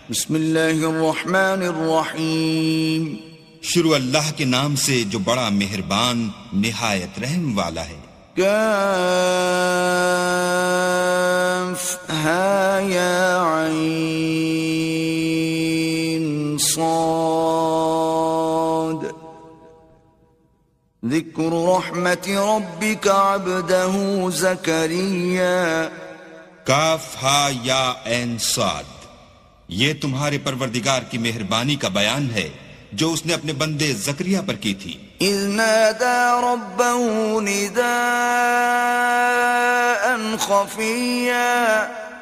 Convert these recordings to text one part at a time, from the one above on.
بسم اللہ الرحمن الرحیم. شروع اللہ کے نام سے جو بڑا مہربان نہایت رحم والا ہے. کاف ہا یا عین صاد ذکر رحمت ربک عبدہ زکریا. کاف ہا یا عین صاد، یہ تمہارے پروردگار کی مہربانی کا بیان ہے جو اس نے اپنے بندے زکریا پر کی تھی. اذ نادى ربه نداء خفيا،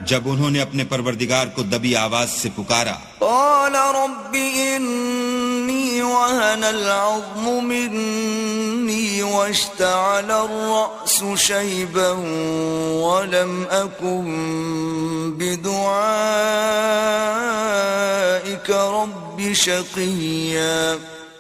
جب انہوں نے اپنے پروردگار کو دبی آواز سے پکارا. قال رب إني وهن العظم مني واشتعل الرأس شيبا ولم أكن بدعائك رب شقيا.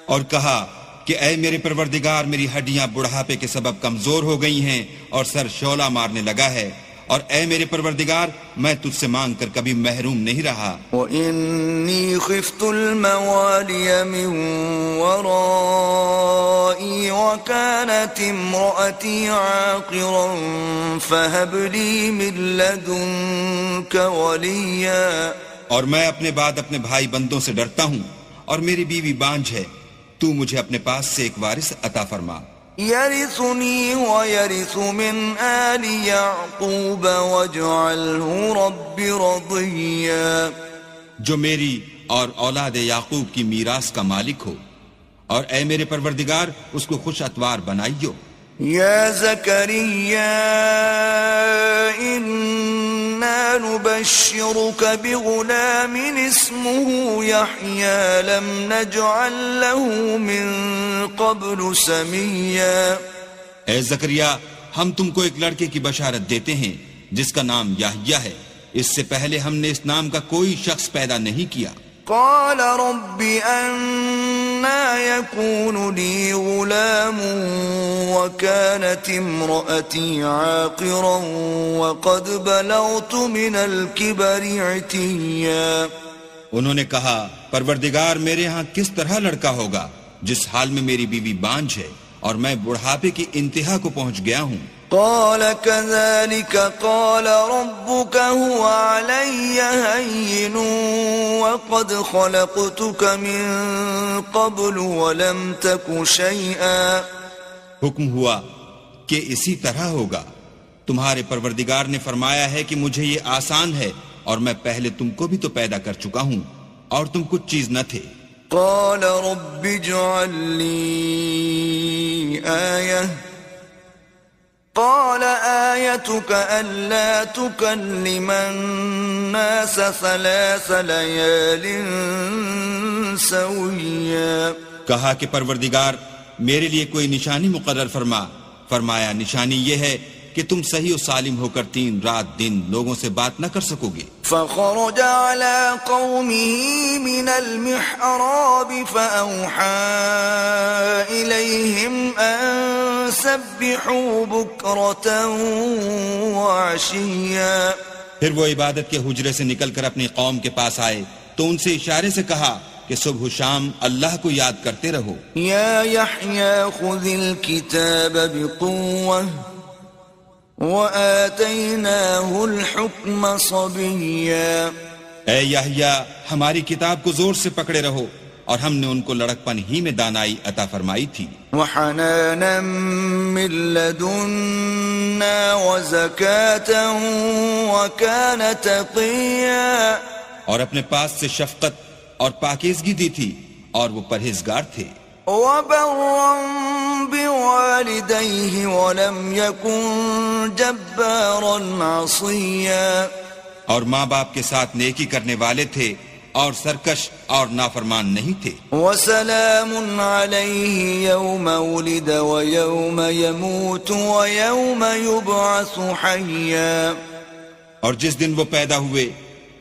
اور کہا کہ اے میرے پروردگار، میری ہڈیاں بڑھاپے کے سبب کمزور ہو گئی ہیں اور سر شعلہ مارنے لگا ہے، اور اے میرے پروردگار میں تجھ سے مانگ کر کبھی محروم نہیں رہا. وَإِنِّي خِفْتُ الْمَوَالِيَ مِنْ وَرَائِي وَكَانَتِ امْرَأَتِي عَاقِرًا فَهَبْ لِي مِنْ لَدُنْكَ وَلِيًّا. اور میں اپنے بعد اپنے بھائی بندوں سے ڈرتا ہوں، اور میری بیوی بانجھ ہے، تو مجھے اپنے پاس سے ایک وارث عطا فرما. يرثني ويرث من آل يعقوب واجعله رب رضيا. جو میری اور اولاد یعقوب کی میراث کا مالک ہو، اور اے میرے پروردگار اس کو خوش اتوار بنائیو. يا زكريا إنا نبشرك بغلام اسمه يحيى لم نجعل له من قبل سميا. اے زکریا، ہم تم کو ایک لڑکے کی بشارت دیتے ہیں جس کا نام یحییٰ ہے، اس سے پہلے ہم نے اس نام کا کوئی شخص پیدا نہیں کیا. قال رب أنا يكون لي غلام وكانت امرأتي عاقرا وقد بلغت من الكبر عتيا. انہوں نے کہا پروردگار میرے ہاں کس طرح لڑکا ہوگا جس حال میں میری بیوی بانجھ ہے اور میں بڑھاپے کی انتہا کو پہنچ گیا ہوں. قال كذلك قال ربك هو علي هين وقد خلقتك من قبل ولم تك شيئا. حکم ہوا کہ اسی طرح ہوگا. تمہارے پروردگار نے فرمایا ہے کہ مجھے یہ آسان ہے اور میں پہلے تم کو بھی تو پیدا کر چکا ہوں اور تم کچھ چیز نہ تھے. قال رب اجعل لي آية قال آيتك ألا تكلم الناس 3 ليال سويا. کہا کہ پروردگار میرے لیے کوئی نشانی مقرر فرما. فرمایا نشانی یہ ہے کہ تم صحیح و سالم ہو کر 3 رات دن لوگوں سے بات نہ کر سکو گے. فخرج على قومه من المحراب فأوحى إليهم أن سبحوا بكرة وعشيا. پھر وہ عبادت کے حجرے سے نکل کر اپنی قوم کے پاس آئے تو ان سے اشارے سے کہا کہ صبح و شام اللہ کو یاد کرتے رہو. يا يحيى خذ الكتاب بقوة وآتيناه الحكم صبيا. اے یحییٰ ہماری کتاب کو زور سے پکڑے رہو، اور ہم نے ان کو لڑکپن ہی میں دانائی عطا فرمائی تھی. وحنانا من لدنا وزكاة وكان تقيا. اور اپنے پاس سے شفقت اور پاکیزگی دی تھی اور وہ پرہیزگار تھے. وبرا بوالديه ولم يكن جبارا عصيا. اور ماں باپ کے ساتھ نیکی کرنے والے تھے اور سرکش اور نافرمان نہیں تھے. وسلام عليه يوم ولد ويوم يموت ويوم يبعث حيا. اور جس دن وہ پیدا ہوئے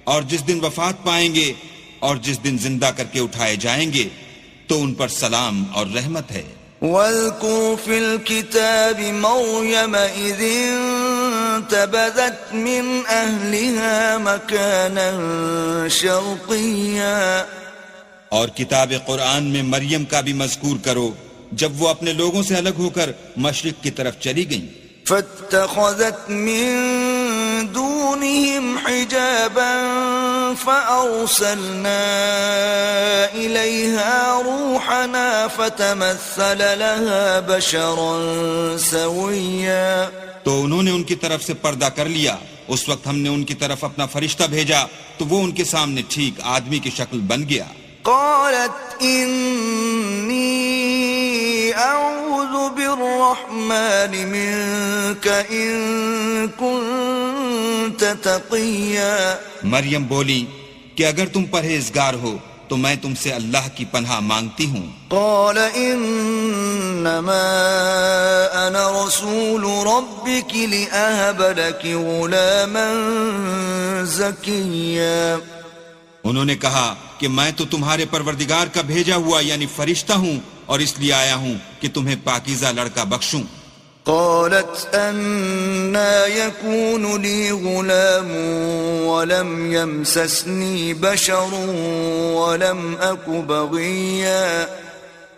اور جس دن وفات پائیں گے اور جس دن زندہ کر کے اٹھائے جائیں گے تو ان پر سلام اور رحمت ہے. واذكر في الكتاب مريم إذ فانتبذت من أهلها مكانا شرقيا. اور کتاب قرآن میں مریم کا بھی مذکور کرو جب وہ اپنے لوگوں سے الگ ہو کر مشرق کی طرف چلی گئیں. فاتخذت من دونهم حجابا فأرسلنا إليها روحنا فتمثل لها بشرا سويا. تو انہوں نے ان کی طرف سے پردہ کر لیا. اس وقت ہم نے ان کی طرف اپنا فرشتہ بھیجا تو وہ ان کے سامنے ٹھیک آدمی کی شکل بن گیا. قالت إني أعوذ بالرحمن منك إن كنت تقيا. مریم بولی کہ اگر تم پرہیزگار ہو تو میں تم سے اللہ کی پناہ مانگتی ہوں. قال انما انا رسول ربك لأهب لك غلاما زكيا. انہوں نے کہا کہ میں تو تمہارے پروردگار کا بھیجا ہوا یعنی فرشتہ ہوں اور اس لیے آیا ہوں کہ تمہیں پاکیزہ لڑکا بخشوں. قالت أنا يكون لي غلام ولم يمسسني بشر ولم أك بغيا.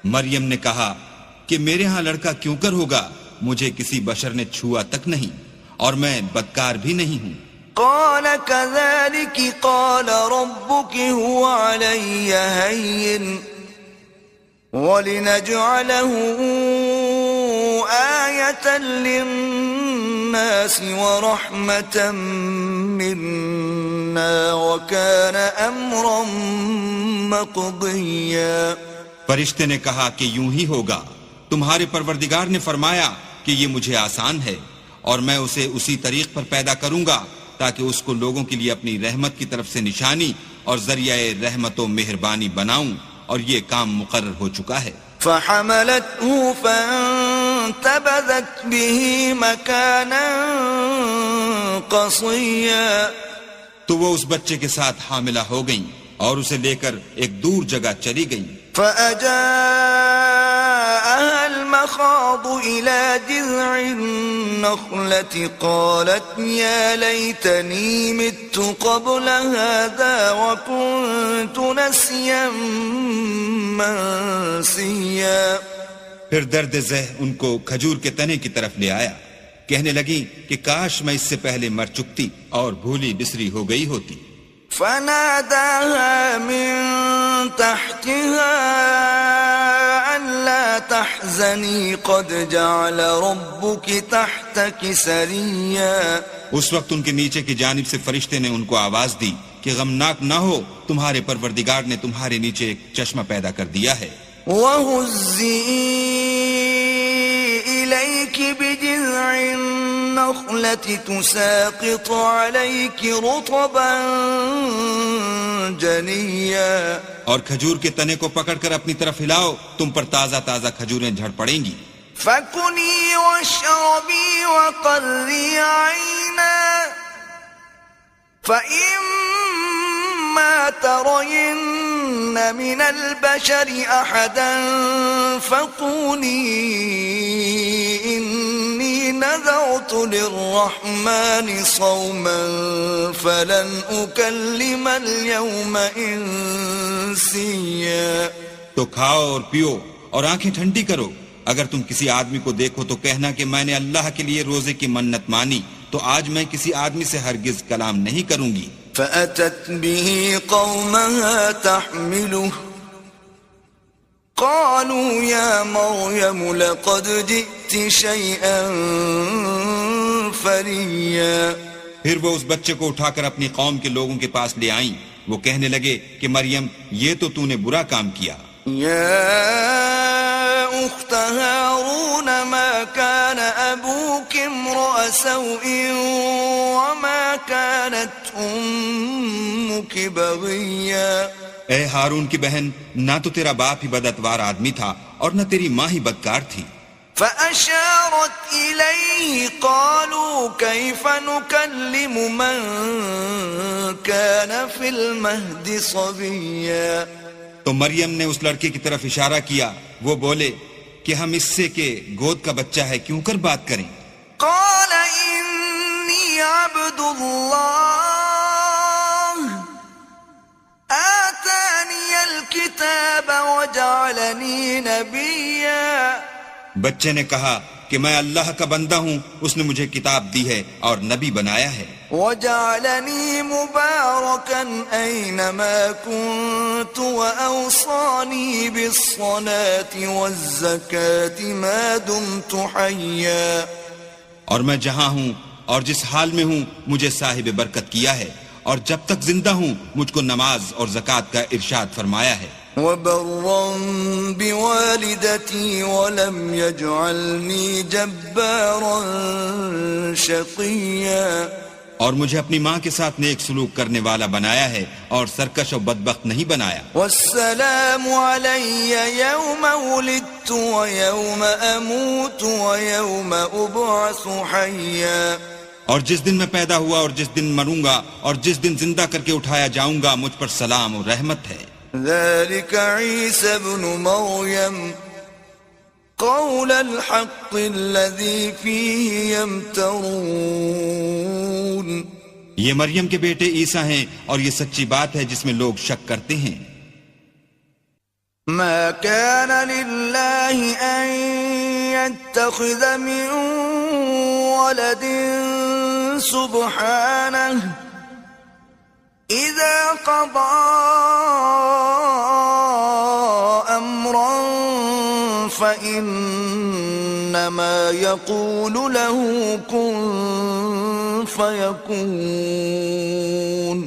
مریم نے کہا کہ میرے ہاں لڑکا کیوں کر ہوگا, مجھے کسی بشر نے چھوا تک نہیں اور میں بدکار بھی نہیں ہوں. قال كذلك قال ربك هو علي هين ولنجعله آية للناس ورحمة منا وكان أمرا مقضيا. فرشتے نے کہا کہ یوں ہی ہوگا. تمہارے پروردگار نے فرمایا کہ یہ مجھے آسان ہے اور میں اسے اسی طریق پر پیدا کروں گا تاکہ اس کو لوگوں کے لیے اپنی رحمت کی طرف سے نشانی اور ذریعہ رحمت و مہربانی بناؤں, اور یہ کام مقرر ہو چکا ہے. فحملته فانتبذت به مكانا قصيا. تو وہ اس بچے کے ساتھ حاملہ ہو گئیں اور اسے لے کر ایک دور جگہ چلی گئیں. فأجاءها المخاض إلى جذع النخلة قالت يا ليتني مت قبل هذا وكنت نسيا منسيا. پھر درد ذہ ان کو کھجور کے تنے کی طرف لے آیا. کہنے لگی کہ کاش میں اس سے پہلے مر چکتی اور بھولی بسری ہو گئی ہوتی. فناداها من تحتها ألا تحزني قد جعل ربك تحتك سريا. اس وقت ان کے نیچے کی جانب سے فرشتے نے ان کو آواز دی کہ غمناک نہ ہو, تمہارے پروردگار نے تمہارے نیچے ایک چشمہ پیدا کر دیا ہے. وَهُزِّي إِلَيْكِ بِجِذْعِ النَّخْلَةِ تُسَاقِطُ عَلَيْكِ رُطَبًا جَنِيًّا. اور کھجور کے تنے کو پکڑ کر اپنی طرف ہلاؤ, تم پر تازہ تازہ کھجوریں جھڑ پڑیں گی. فَكُلِي وَاشْرَبِي وَقَرِّي عَيْنًا فَإِمَّا تَرَيِنَّ مِنَ الْبَشَرِ أَحَدًا فَقُولِي إِنِّي نَذَرْتُ لِلرَّحْمَنِ صَوْمًا فَلَنْ أُكَلِّمَ الْيَوْمَ إِنسِيًّا. تو کھاؤ اور پیو اور آنکھیں ٹھنڈی کرو. اگر تم کسی آدمی کو دیکھو تو کہنا کہ میں نے اللہ کے لیے روزے کی منت مانی, تو آج میں کسی آدمی سے ہرگز کلام نہیں کروں گی. فأتت به قومها تحمله قالوا يا مريم لقد جئت شيئا فريا. پھر وہ اس بچے کو اٹھا کر اپنی قوم کے لوگوں کے پاس لے آئیں. وہ کہنے لگے کہ مریم یہ تو نے برا کام کیا. يا أخت هارون ما كان أبوك امرأ سوء وما كانت أمك بغيا. اے ہارون کی بہن, نہ تو تیرا باپ ہی بداتوار آدمی تھا اور نہ تیری ماں ہی بدکار تھی. فأشارت إليه قالوا كيف نكلم من كان في المهد صبيا. تو مریم نے اس لڑکے کی طرف اشارہ کیا. وہ بولے کہ ہم اس سے کہ گود کا بچہ ہے کیوں کر بات کریں. قال إني إني عبد الله آتاني الكتاب وجعلني نبيا. بچے نے کہا کہ میں اللہ کا بندہ ہوں، اس نے مجھے کتاب دی ہے اور نبی بنایا ہے. وجعلني مباركا أينما كنت وأوصاني بالصلاة والزكاة ما دمت حيا. اور میں جہاں ہوں اور جس حال میں ہوں مجھے صاحب برکت کیا ہے، اور جب تک زندہ ہوں مجھ کو نماز اور زکوٰۃ کا ارشاد فرمایا ہے. وبرا بوالدتي ولم يجعلني جبارا شقيا. اور مجھے اپنی ماں کے ساتھ نیک سلوک کرنے والا بنایا ہے اور سرکش و بدبخت نہیں بنایا. والسلام علي يوم ولدت ويوم أموت ويوم أبعث حيا. اور جس دن میں پیدا ہوا اور جس دن مروں گا اور جس دن زندہ کر کے اٹھایا جاؤں گا مجھ پر سلام اور رحمت ہے. ذلك عيسى ابن مريم قول الحق الذي فيه يمترون. یہ مریم کے بیٹے عیسیٰ ہیں اور یہ سچی بات ہے جس میں لوگ شک کرتے ہیں. ما كان لله أن يتخذ من ولد سبحانه إذا قضى أمرا فإنما يقول له كن فيكون.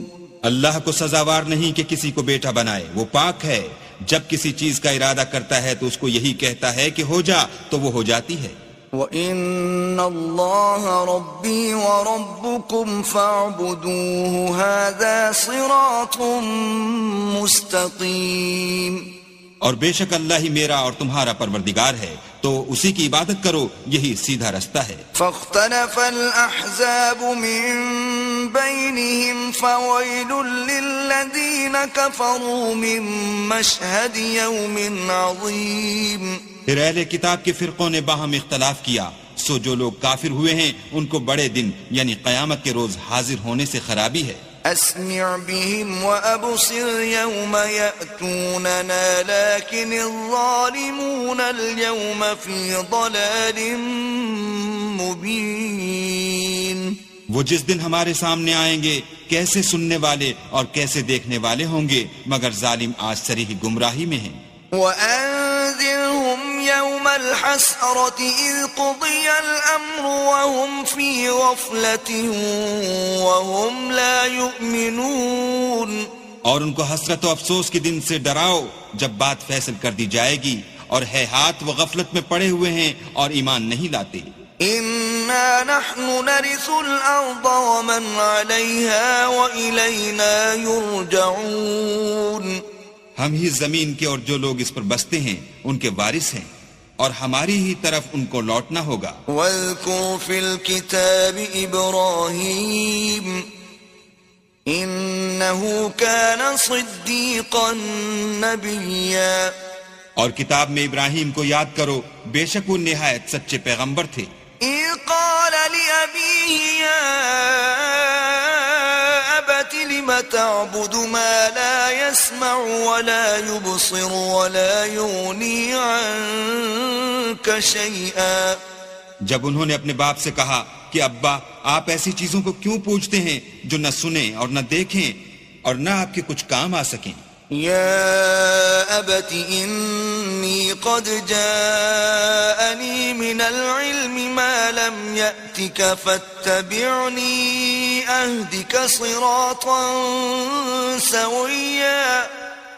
اللہ کو سزاوار نہیں کہ کسی کو بیٹا بنائے، وہ پاک ہے. جب کسی چیز کا ارادہ کرتا ہے تو اس کو یہی کہتا ہے کہ ہو جا تو وہ ہو جاتی ہے. وَإِنَّ اللَّهَ رَبِّي وَرَبُّكُمْ فَاعْبُدُوهُ هَذَا صِرَاطٌ مُسْتَقِيمٌ. اور بے شک اللہ ہی میرا اور تمہارا پروردگار ہے، تو اسی کی عبادت کرو، یہی سیدھا رستہ ہے. فاختلف الأحزاب من بينهم فويل للذين كفروا من مشهد يوم عظيم. پھر اہل کتاب کے فرقوں نے باہم اختلاف کیا، سو جو لوگ کافر ہوئے ہیں ان کو بڑے دن یعنی قیامت کے روز حاضر ہونے سے خرابی ہے. أسمع بهم وأبصر يوم يأتوننا لكن الظالمون اليوم في ضلال مبين. وہ جس دن ہمارے سامنے آئیں گے کیسے سننے والے اور کیسے دیکھنے والے ہوں گے، مگر ظالم آج صریح گمراہی میں ہیں. وأنذرهم يوم الحسرة إذ قضي الأمر وهم في غفلة وهم لا يؤمنون. اور ان کو حسرت و افسوس کے دن سے ڈراؤ جب بات فیصل کر دی جائے گی، اور ہے ہاتھ وہ غفلت میں پڑے ہوئے ہیں اور ایمان نہیں لاتے. إنا نحن نرث الأرض ومن عليها وإلينا يرجعون. ہم ہی زمین کے اور جو لوگ اس پر بستے ہیں ان کے وارث ہیں، اور ہماری ہی طرف ان کو لوٹنا ہوگا. واذكر في الكتاب إبراهيم إنه كان صديقا نبيا. اور کتاب میں ابراہیم کو یاد کرو، بے شک وہ نہایت سچے پیغمبر تھے. إذ قال لأبيه يا أبت لم تعبد ما لا يسمع ولا يبصر ولا يغني عنك شيئا. جب انہوں نے اپنے باپ سے کہا کہ ابا آپ ایسی چیزوں کو کیوں پوچھتے ہیں جو نہ سنیں اور نہ دیکھیں اور نہ آپ کے کچھ کام آ سکیں. يا أبت إني قد جاءني من العلم ما لم يأتك فاتبعني أهدك صراطا سويا.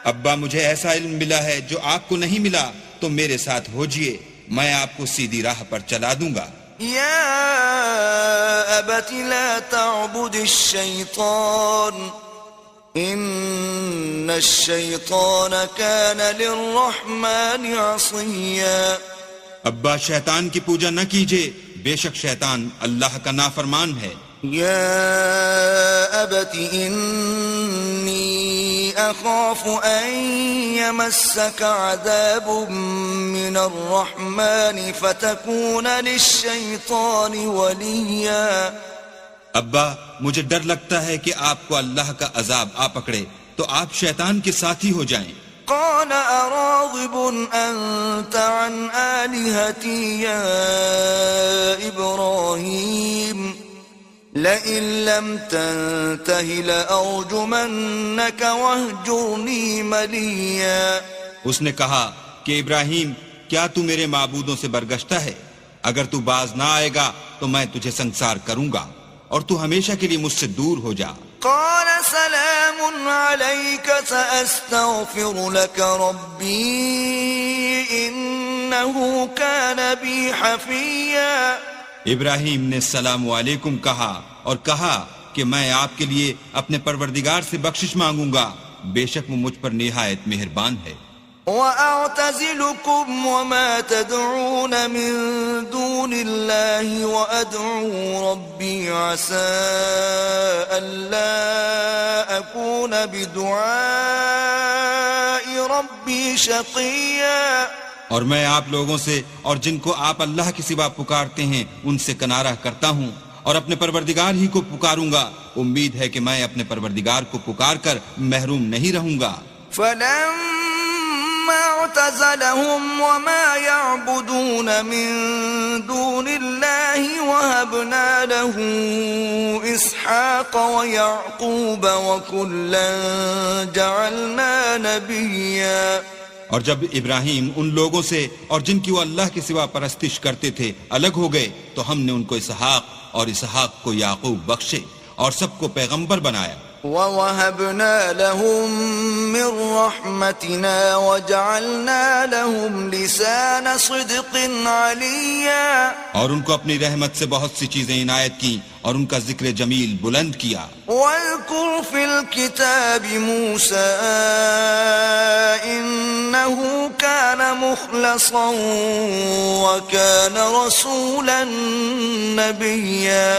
ابا مجھے ایسا علم ملا ہے جو آپ کو نہیں ملا، تو میرے ساتھ ہوجئے، میں آپ کو سیدھی راہ پر چلا دوں گا. يا أبت لا تعبد الشيطان إن الشيطان كان للرحمن عصيا. ابا شیطان کی پوجا نہ کیجئے، بے شک شیطان اللہ کا نافرمان ہے. يا أبت إني أخاف أن يمسك عذاب من الرحمن فتكون للشيطان وليا. ابا مجھے ڈر لگتا ہے کہ آپ کو اللہ کا عذاب آ پکڑے تو آپ شیطان کے ساتھی ہو جائیں. قال أراغب أنت عن آلهتي يا إبراهيم لئن لم تنته لأرجمنك واهجرني مليا. اس نے کہا کہ ابراہیم کیا تو میرے معبودوں سے برگشتہ ہے؟ اگر تو باز نہ آئے گا تو میں تجھے سنسار کروں گا اور تو ہمیشہ کے لیے مجھ سے دور ہو جا. قال سلام عليك سأستغفر لك ربي إنه كان بي حفيا. ابراہیم نے السلام علیکم کہا اور کہا کہ میں آپ کے لیے اپنے پروردگار سے بخشش مانگوں گا، بے شک وہ مجھ پر نہایت مہربان ہے. وَأَعْتَزِلُكُمْ وَمَا تَدْعُونَ مِن دُونِ اللَّهِ وَأَدْعُو رَبِّي عَسَىٰ أَلَّا أَكُونَ بِدُعَاءِ رَبِّي شَقِيًّا. اور میں آپ لوگوں سے اور جن کو آپ اللہ کے سوا پکارتے ہیں ان سے کنارہ کرتا ہوں اور اپنے پروردگار ہی کو پکاروں گا، امید ہے کہ میں اپنے پروردگار کو پکار کر محروم نہیں رہوں گا. فَلَمَّا اعْتَزَلَهُمْ وَمَا يَعْبُدُونَ مِن دُونِ اللَّهِ وَهَبْنَا لَهُ إِسْحَاقَ وَيَعْقُوبَ وَكُلًّا جَعَلْنَا نَبِيًّا. اور جب ابراہیم ان لوگوں سے اور جن کی وہ اللہ کے سوا پرستش کرتے تھے الگ ہو گئے تو ہم نے ان کو اسحاق اور اسحاق کو یعقوب بخشے اور سب کو پیغمبر بنایا. وَوَهَبْنَا لَهُم مِّن رَّحْمَتِنَا وَجَعَلْنَا لَهُمْ لِسَانَ صِدْقٍ عَلِيًّا. اور ان کو اپنی رحمت سے بہت سی چیزیں عنایت کی اور ان کا ذکر جمیل بلند کیا. وَاذْكُرْ فِي الْكِتَابِ مُوسَىٰ إِنَّهُ كَانَ مُخْلَصًا وَكَانَ رَسُولًا نَبِيًّا.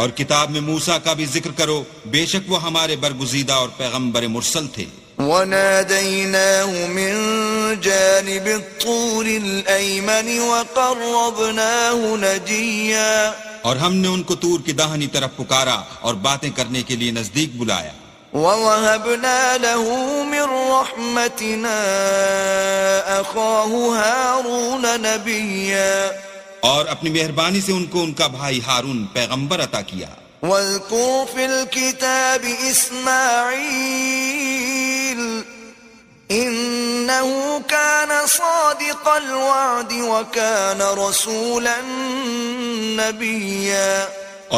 اور کتاب میں موسیٰ کا بھی ذکر کرو، بے شک وہ ہمارے برگزیدہ اور پیغمبر مرسل تھے. وَنَادَيْنَاهُ مِن جَانِبِ الطُّورِ الْأَيْمَنِ وَقَرَّبْنَاهُ نَجِيًّا. اور ہم نے ان کو طور کی داہنی طرف پکارا اور باتیں کرنے کے لیے نزدیک بلایا. وَوَهَبْنَا لَهُ مِن رَّحْمَتِنَا أَخَاهُ هَارُونَ نَبِيًّا. اور اپنی مہربانی سے ان کو ان کا بھائی ہارون پیغمبر عطا کیا. وَاذْكُرْ فِي الْكِتَابِ إِسْمَاعِيلَ إِنَّهُ كَانَ صَادِقَ الْوَعْدِ وَكَانَ رَسُولًا نَبِيًّا.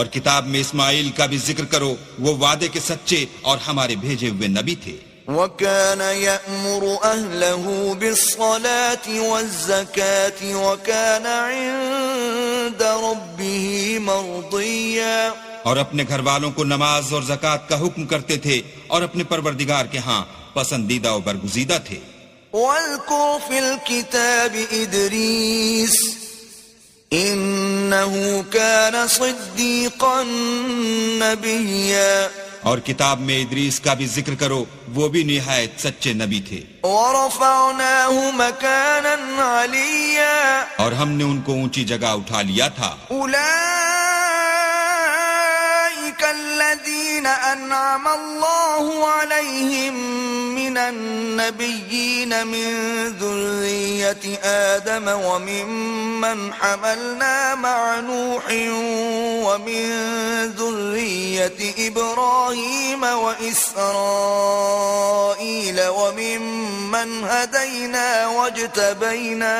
اور کتاب میں اسماعیل کا بھی ذکر کرو، وہ وعدے کے سچے اور ہمارے بھیجے ہوئے نبی تھے. وَكَانَ يَأْمُرُ أَهْلَهُ بِالصَّلَاةِ وَالزَّكَاةِ وَكَانَ عِندَ رَبِّهِ مَرْضِيًّا. اور اپنے گھر والوں کو نماز اور زکوٰۃ کا حکم کرتے تھے اور اپنے پروردگار کے ہاں پسندیدہ و برگزیدہ تھے. وَاذْكُرْ فِي الْكِتَابِ إِدْرِيسَ إِنَّهُ كَانَ صِدِّيقًا نَبِيًّا. اور کتاب میں ادریس کا بھی ذکر کرو، وہ بھی نہایت سچے نبی تھے. وَرَفَعْنَاهُ مَكَانًا عَلِيًّا. اور ہم نے ان کو اونچی جگہ اٹھا لیا تھا. أُولَئِكَ الَّذِينَ أَنْعَمَ اللَّهُ عَلَيْهِمْ مِنَ النَّبِيِّينَ مِن ذُرِّيَّةِ آدَمَ وَمِمَّنْ حَمَلْنَا مَعَ نُوحٍ وَمِن ذُرِّيَّةِ إِبْرَاهِيمَ وَإِسْرَائِيلَ وَمِمَّنْ هَدَيْنَا وَاجْتَبَيْنَا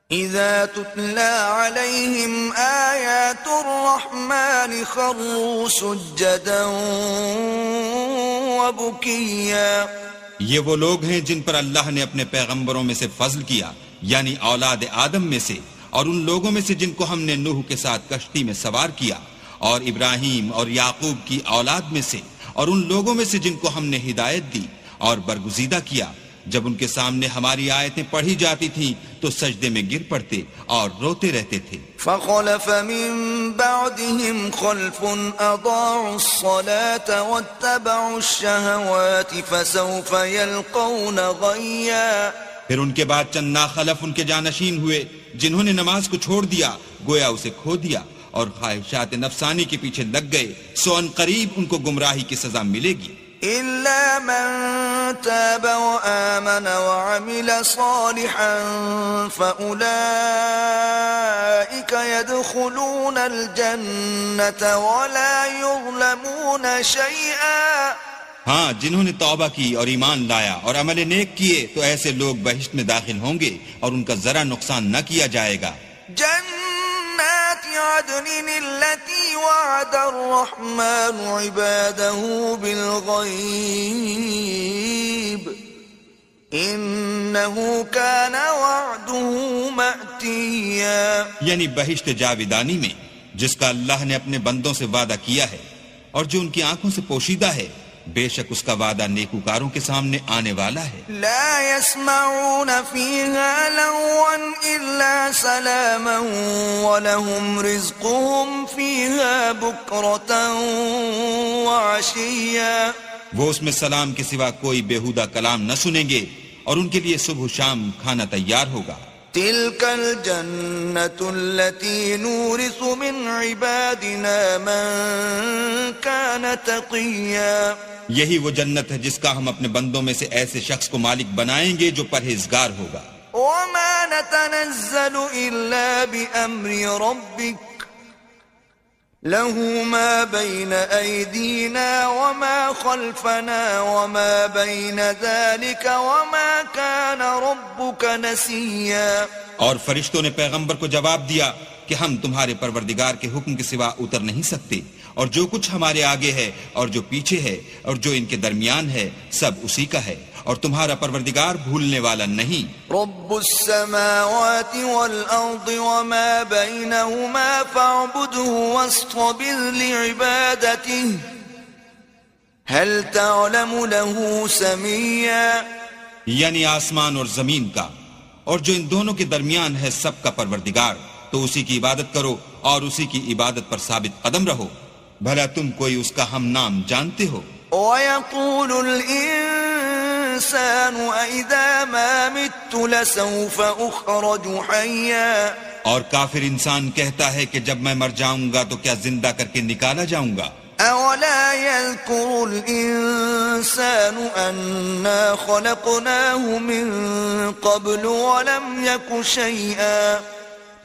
إِذَا تُتْلَى عَلَيْهِمْ آيَاتُ الرَّحْمَنِ خَرُّوا سُجَّدًا وَبُكِيًّا. یہ وہ لوگ ہیں جن پر اللہ نے اپنے پیغمبروں میں سے فضل کیا، یعنی اولاد آدم میں سے، اور ان لوگوں میں سے جن کو ہم نے نوح کے ساتھ کشتی میں سوار کیا، اور ابراہیم اور یعقوب کی اولاد میں سے، اور ان لوگوں میں سے جن کو ہم نے ہدایت دی اور برگزیدہ کیا. جب ان کے سامنے ہماری آیتیں پڑھی جاتی تھیں تو سجدے میں گر پڑتے اور روتے رہتے تھے. فَخَلَفَ مِن بَعْدِهِمْ خَلْفٌ أَضَاعُوا الصَّلَاةَ وَاتَّبَعُوا الشَّهَوَاتِ فَسَوْفَ يَلْقَوْنَ غَيًّا. پھر ان کے بعد چند ناخلف ان کے جانشین ہوئے جنہوں نے نماز کو چھوڑ دیا، گویا اسے کھو دیا، اور خواہشات نفسانی کے پیچھے لگ گئے سو ان قریب ان کو گمراہی کی سزا ملے گی. إلا من تاب وآمن وعمل صالحا فأولئك يدخلون الجنة ولا يظلمون شيئا. ہاں، جنہوں نے توبہ کی اور ایمان لایا اور عمل نیک کیے تو ایسے لوگ بہشت میں داخل ہوں گے اور ان کا ذرا نقصان نہ کیا جائے گا. جنات عدن التي وعد الرحمن عباده بالغيب إنه كان وعده مأتيا. یعنی بہشت جاویدانی میں جس کا اللہ نے اپنے بندوں سے وعدہ کیا ہے اور جو ان کی آنکھوں سے پوشیدہ ہے، بے شک اس کا وعدہ نیکوکاروں کے سامنے آنے والا ہے. لا يسمعون فيها لغوا إلا سلاما ولهم رزقهم فيها بكرة وعشيا. وہ اس میں سلام کے سوا کوئی بیہودہ کلام نہ سنیں گے اور ان کے لیے صبح و شام کھانا تیار ہوگا. تلك الجنة التي نورث من عبادنا من كان تقيا. یہی وہ جنت ہے جس کا ہم اپنے بندوں میں سے ایسے شخص کو مالک بنائیں گے جو پرہیزگار ہوگا. وما نتنزل إلا بأمر ربك له ما بين أيدينا وما خلفنا وما بين ذلك وما كان ربك نسيا. اور فرشتوں نے پیغمبر کو جواب دیا کہ ہم تمہارے پروردگار کے حکم کے سوا اتر نہیں سکتے، اور جو کچھ ہمارے آگے ہے اور جو پیچھے ہے اور جو ان کے درمیان ہے سب اسی کا ہے، اور تمہارا پروردگار بھولنے والا نہیں. رب السماوات والأرض وما بينهما فاعبده واصطبر لعبادته هل تعلم له سميا. یعنی آسمان اور زمین کا اور جو ان دونوں کے درمیان ہے سب کا پروردگار، تو اسی کی عبادت کرو اور اسی کی عبادت پر ثابت قدم رہو. بھلا تم کوئی اس کا ہم نام جانتے ہو؟ وَيَقُولُ الْإِنسَانُ أَإِذَا مَا مِتُّ لَسَوْفَ أُخْرَجُ حَيًّا. اور کافر انسان کہتا ہے کہ جب میں مر جاؤں گا تو کیا زندہ کر کے نکالا جاؤں گا. أَوَلَا يَذْكُرُ الْإِنسَانُ أَنَّا خَلَقْنَاهُ مِن قَبْلُ وَلَمْ يَكُ شَيْئًا.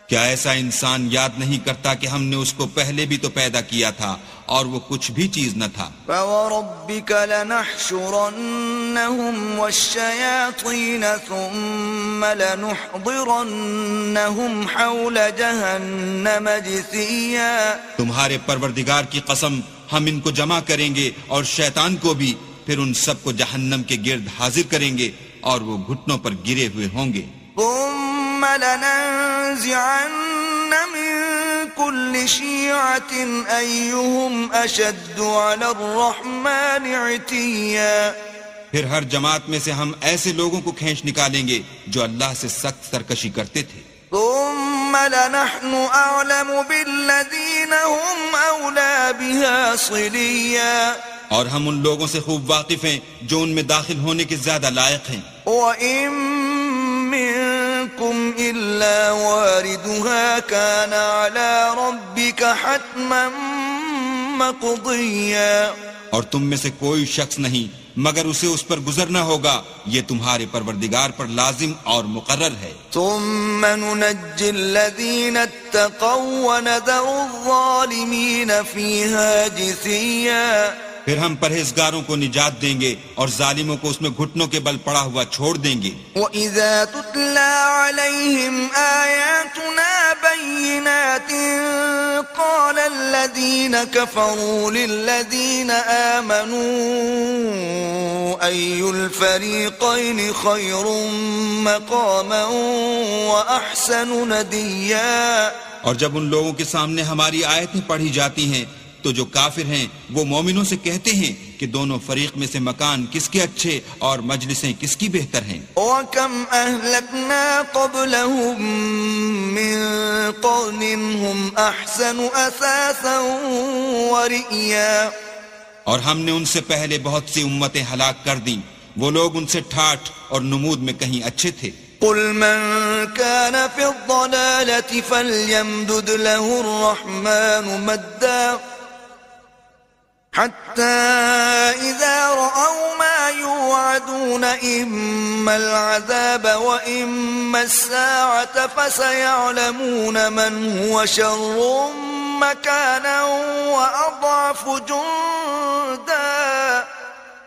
کیا ایسا انسان یاد نہیں کرتا کہ ہم نے اس کو پہلے بھی تو پیدا کیا تھا اور وہ کچھ بھی چیز نہ تھا. فَوَرَبِّكَ لَنَحْشُرَنَّهُمْ وَالشَّيَاطِينَ ثُمَّ لَنُحْضِرَنَّهُمْ حَوْلَ جَهَنَّمَ جِثِيًّا. تمہارے پروردگار کی قسم، ہم ان کو جمع کریں گے اور شیطان کو بھی، پھر ان سب کو جہنم کے گرد حاضر کریں گے اور وہ گھٹنوں پر گرے ہوئے ہوں گے. ثم لننزعن من كل شيعة أيهم أشد على الرحمن عتيا. پھر ہر جماعت میں سے ہم ایسے لوگوں کو کھینچ نکالیں گے جو اللہ سے سخت سرکشی کرتے تھے. ثم لنحن أعلم بالذين هم أولى بها صليا. اور ہم ان لوگوں سے خوب واقف ہیں جو ان میں داخل ہونے کے زیادہ لائق ہیں. وَإِن مِّنكُمْ إِلَّا وَارِدُهَا كَانَ عَلَى رَبِّكَ حَتْمًا مَّقْضِيًّا. اور تم میں سے کوئی شخص نہیں مگر اسے اس پر گزرنا ہوگا، یہ تمہارے پروردگار پر لازم اور مقرر ہے. ثُمَّ نُنَجِّي الَّذِينَ اتَّقَوْا وَنَذَرُ الظَّالِمِينَ فِيهَا جِثِيًّا. پھر ہم پرہیزگاروں کو نجات دیں گے اور ظالموں کو اس میں گھٹنوں کے بل پڑا ہوا چھوڑ دیں گے. وَإِذَا تُتْلَى عَلَيْهِمْ آيَاتُنَا بَيِّنَاتٍ قَالَ الَّذِينَ كَفَرُوا لِلَّذِينَ آمَنُوا أَيُّ الْفَرِيقَيْنِ خَيْرٌ مَّقَامًا وَأَحْسَنُ نَدِيًّا. اور جب ان لوگوں کے سامنے ہماری آیتیں پڑھی جاتی ہیں تو جو کافر ہیں وہ مومنوں سے کہتے ہیں کہ دونوں فریق میں سے مکان کس کے اچھے اور مجلسیں کس کی بہتر ہیں. وَكَمْ أَهْلَكْنَا قَبْلَهُمْ مِنْ قَرْنٍ هُمْ أَحْسَنُ أَثَاثًا وَرِئْيًا. اور ہم نے ان سے پہلے بہت سی امتیں ہلاک کر دیں، وہ لوگ ان سے ٹھاٹھ اور نمود میں کہیں اچھے تھے. قل من كان في الضلالة فليمدد له الرحمن مدا حتى إذا رأوا ما يوعدون إما العذاب وإما الساعة فسيعلمون من هو شر مكانا وأضعف جندا.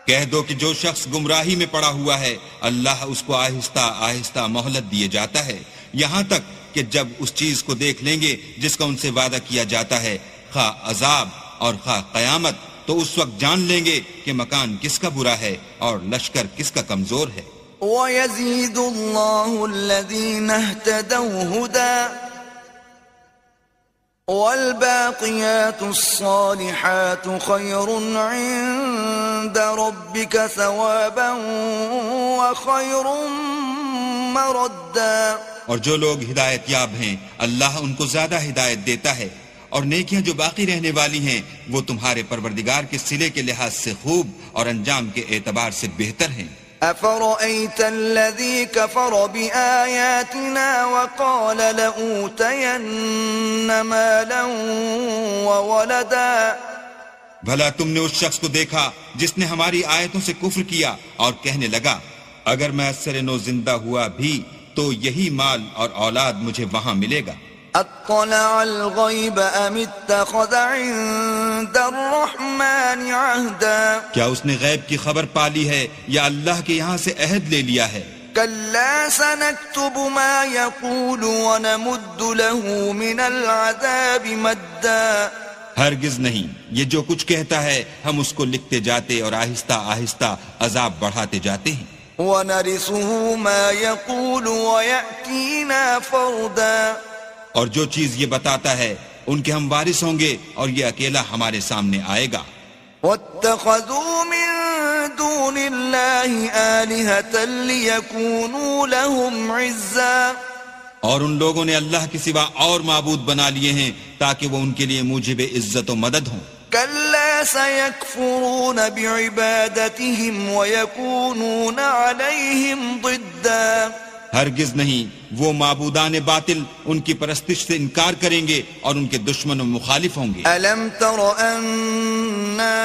کہہ دو کہ جو شخص گمراہی میں پڑا ہوا ہے اللہ اس کو آہستہ آہستہ مہلت دیے جاتا ہے یہاں تک کہ جب اس چیز کو دیکھ لیں گے جس کا ان سے وعدہ کیا جاتا ہے خواہ عذاب اور خواہ قیامت تو اس وقت جان لیں گے کہ مکان کس کا برا ہے اور لشکر کس کا کمزور ہے. وَيَزِيدُ اللَّهُ الَّذِينَ اهْتَدَوْا هُدًى وَالْبَاقِيَاتُ الصَّالِحَاتُ خَيْرٌ عِندَ رَبِّكَ ثَوَابًا وَخَيْرٌ مَرَدًّا. اور جو لوگ ہدایت یاب ہیں اللہ ان کو زیادہ ہدایت دیتا ہے اور نیکیاں جو باقی رہنے والی ہیں وہ تمہارے پروردگار کے صلے کے لحاظ سے خوب اور انجام کے اعتبار سے بہتر ہیں. أَفَرَأَيْتَ الَّذِي كَفَرَ بِآيَاتِنَا وَقَالَ لَأُوتَيَنَّ مَالًا وَوَلَدًا. بھلا تم نے اس شخص کو دیکھا جس نے ہماری آیتوں سے کفر کیا اور کہنے لگا اگر میں اثر نو زندہ ہوا بھی تو یہی مال اور اولاد مجھے وہاں ملے گا. اطلع الغیب ام اتخذ عند الرحمن عہدا. کیا اس نے غیب کی خبر پالی ہے یا اللہ کے یہاں سے عہد لے لیا ہے؟ کلا سنکتب ما یقول ونمد له من العذاب مدا. ہرگز نہیں، یہ جو کچھ کہتا ہے ہم اس کو لکھتے جاتے اور آہستہ آہستہ عذاب بڑھاتے جاتے ہیں. وَنَرِثُهُ مَا يَقُولُ وَيَأْتِينَا فَرْدًا. اور جو چیز یہ بتاتا ہے ان کے ہم وارث ہوں گے اور یہ اکیلا ہمارے سامنے آئے گا. وَاتَّخَذُوا مِن دُونِ اللَّهِ آلِهَةً لِيَكُونُوا لَهُمْ عِزًّا. اور ان لوگوں نے اللہ کے سوا اور معبود بنا لیے ہیں تاکہ وہ ان کے لیے موجب عزت و مدد ہوں. كلا سيكفرون بعبادتهم ويكونون عليهم ضدا. ہرگز نہیں، وہ معبودان باطل ان کی پرستش سے انکار کریں گے اور ان کے دشمن و مخالف ہوں گے. ألم تر أنا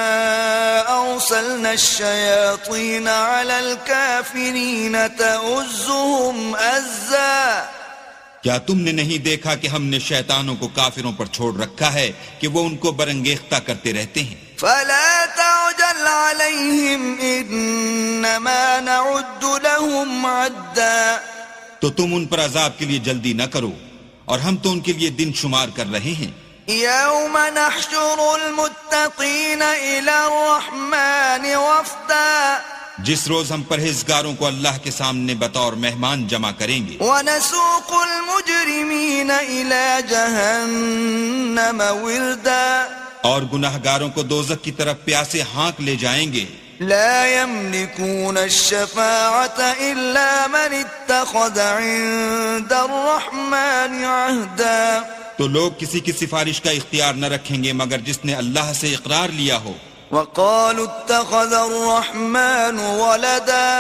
أرسلنا الشياطين على الكافرين تؤزهم أزا. کیا تم نے نہیں دیکھا کہ ہم نے شیطانوں کو کافروں پر چھوڑ رکھا ہے کہ وہ ان کو برنگیختہ کرتے رہتے ہیں؟ فلا تعجل عليهم إنما نعد لهم عدا. تو تم ان پر عذاب کے لیے جلدی نہ کرو اور ہم تو ان کے لیے دن شمار کر رہے ہیں. يوم نحشر المتقين إلى الرحمن وفدا. جس روز ہم پرہیزگاروں کو اللہ کے سامنے بطور مہمان جمع کریں گے. وَنَسُوقُ الْمُجْرِمِينَ إِلَى جَهَنَّمَ وِرْدًا. اور گناہگاروں کو دوزخ کی طرف پیاسے ہانک لے جائیں گے. لا يملكون الشفاعة إلا من اتخذ عند الرحمن عهدا. تو لوگ کسی کی سفارش کا اختیار نہ رکھیں گے مگر جس نے اللہ سے اقرار لیا ہو. وقالوا اتخذ الرحمن ولدا.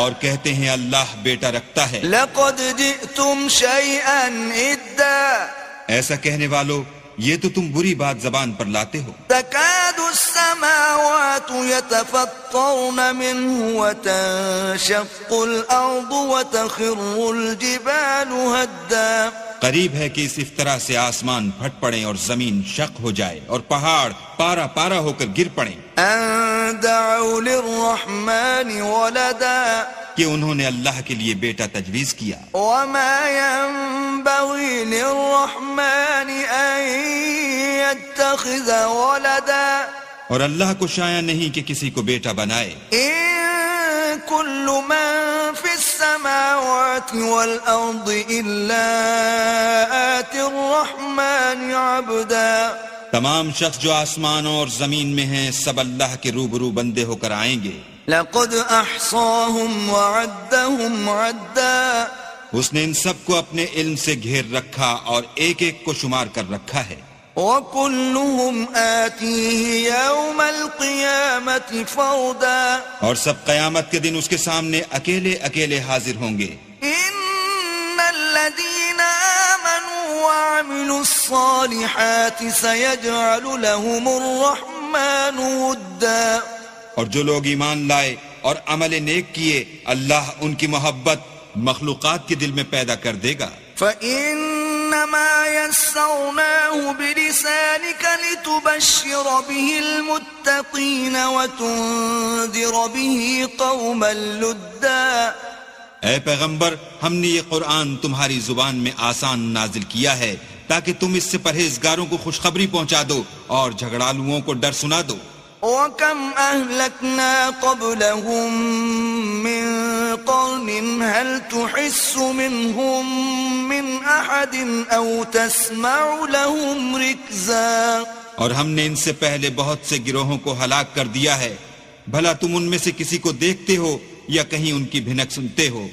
اور کہتے ہیں اللہ بیٹا رکھتا ہے. لقد جئتم شيئا إدا. ایسا کہنے والو یہ تو تم بری بات زبان پر لاتے ہو. تكاد السماوات يتفطرن منه وتنشق الأرض وتخر الجبال هدا. قریب ہے کہ اس افطرا سے آسمان پھٹ پڑیں اور زمین شق ہو جائے اور پہاڑ پارا پارا ہو کر گر پڑیں. ان دعوا للرحمن ولدا. کہ انہوں نے اللہ کے لیے بیٹا تجویز کیا. وما ينبغي للرحمن ان يتخذ ولدا. اور اللہ کو شایع نہیں کہ کسی کو بیٹا بنائے. ان كل من في السماوات والارض الا آتي الرحمن عبدا. تمام شخص جو آسمانوں اور زمین میں ہیں سب اللہ کے روبرو بندے ہو کر آئیں گے. لقد احصاهم وعدهم عدا. اس نے ان سب کو اپنے علم سے گھیر رکھا اور ایک ایک کو شمار کر رکھا ہے. وَكُلُّهُمْ آتِيهِ يَوْمَ الْقِيَامَةِ فَرْدًا. اور سب قیامت کے دن اس کے سامنے اکیلے اکیلے حاضر ہوں گے. إِنَّ وعملوا الصالحات سيجعل لهم الرحمن ودا. اور جو لوگ ایمان لائے اور عمل نیک کیے اللہ ان کی محبت مخلوقات کے دل میں پیدا کر دے گا. فإنما يسرناه بلسانك لتبشر به المتقين وتنذر به قوما لدا. اے پیغمبر ہم نے یہ قرآن تمہاری زبان میں آسان نازل کیا ہے تاکہ تم اس سے پرہیزگاروں کو خوشخبری پہنچا دو اور جھگڑالوؤں کو ڈر سنا دو. وَكَمْ أَهْلَكْنَا قَبْلَهُمْ مِنْ قَرْنٍ هَلْ تُحِسُّ مِنْهُمْ مِنْ أَحَدٍ أَوْ تَسْمَعُ لَهُمْ رِكْزًا. اور ہم نے ان سے پہلے بہت سے گروہوں کو ہلاک کر دیا ہے، بھلا تم ان میں سے کسی کو دیکھتے ہو یا کہیں ان کی بھنک سنتے ہو؟